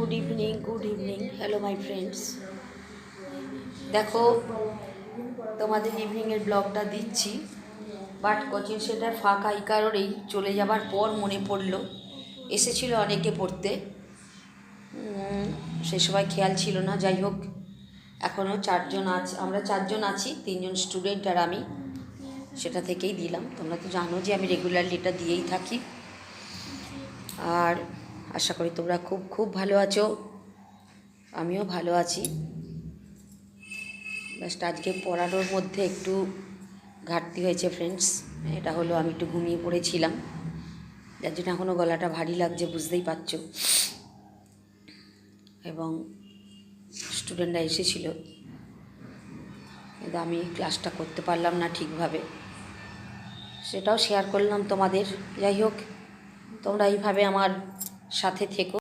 Good evening hello my friends. দেখো তোমাদের ইভিনিংয়ের ব্লগটা দিচ্ছি, বাট কোচিং সেন্টার ফাঁকা এই কারণেই চলে যাবার পর মনে পড়লো এসেছিল অনেকে পড়তে, সে সময় খেয়াল ছিল না। যাই হোক, এখনও আমরা চারজন আছি, 3জন স্টুডেন্ট আর আমি, সেটা থেকেই দিলাম। তোমরা তো জানো যে আমি রেগুলারলি এটা দিয়েই থাকি। আর আশা করি তোমরা খুব খুব ভালো আছো, আমিও ভালো আছি। জাস্ট আজকে পড়ানোর মধ্যে একটু ঘাটতি হয়েছে ফ্রেন্ডস। এটা হলো আমি একটু ঘুমিয়ে পড়েছিলাম, যার জন্য এখনও গলাটা ভারী লাগছে, বুঝতেই পারছো। এবং স্টুডেন্টরা এসেছিল, কিন্তু আমি ক্লাসটা করতে পারলাম না ঠিকভাবে, সেটাও শেয়ার করলাম তোমাদের। যাই হোক, তোমরা এইভাবে আমার সাথে থেকো।